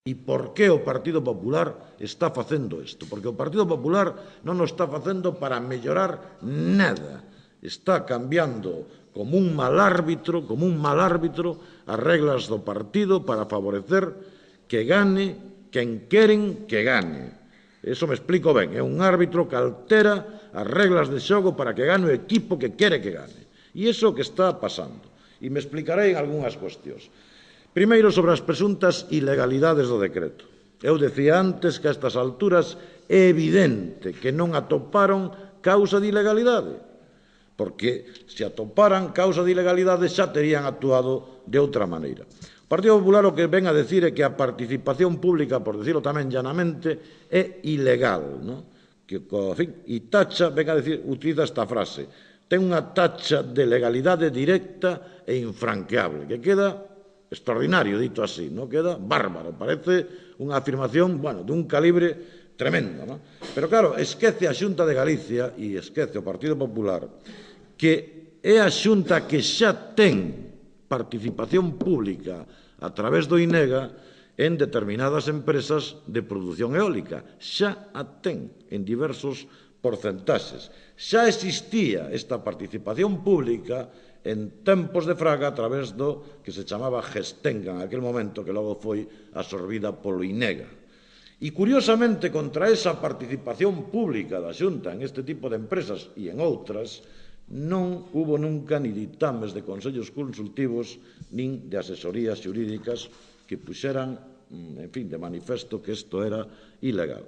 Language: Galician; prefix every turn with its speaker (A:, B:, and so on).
A: E por que o Partido Popular está facendo isto? Porque o Partido Popular non o está facendo para mellorar nada. Está cambiando como un mal árbitro as reglas do partido para favorecer que gane quen queren que gane. Eso me explico ben. É un árbitro que altera as reglas de xogo para que gane o equipo que quere que gane. E iso é o que está pasando. E me explicarei en algunhas cuestións. Primeiro, sobre as presuntas ilegalidades do decreto. Eu decía antes que a estas alturas é evidente que non atoparon causa de ilegalidade, porque se atoparan causa de ilegalidade xa terían actuado de outra maneira. O Partido Popular o que ven a decir é que a participación pública, por decirlo tamén llanamente, é ilegal, non? Que, e tacha, ven a decir, utiliza esta frase, ten unha tacha de legalidade directa e infranqueable, que queda extraordinario, dito así, non queda bárbaro, parece unha afirmación, bueno, dun calibre tremendo, non? Pero claro, esquece a Xunta de Galicia e esquece o Partido Popular que é a Xunta que xa ten participación pública a través do INEGA en determinadas empresas de produción eólica. Xa a ten en diversos porcentaxes. Xa existía esta participación pública en tempos de Fraga a través do que se chamaba Gestenga en aquel momento, que logo foi absorbida polo INEGA. E, curiosamente, contra esa participación pública da Xunta en este tipo de empresas e en outras, non hubo nunca ni ditames de consellos consultivos nin de asesorías xurídicas que puxeran, en fin, de manifesto que isto era ilegal.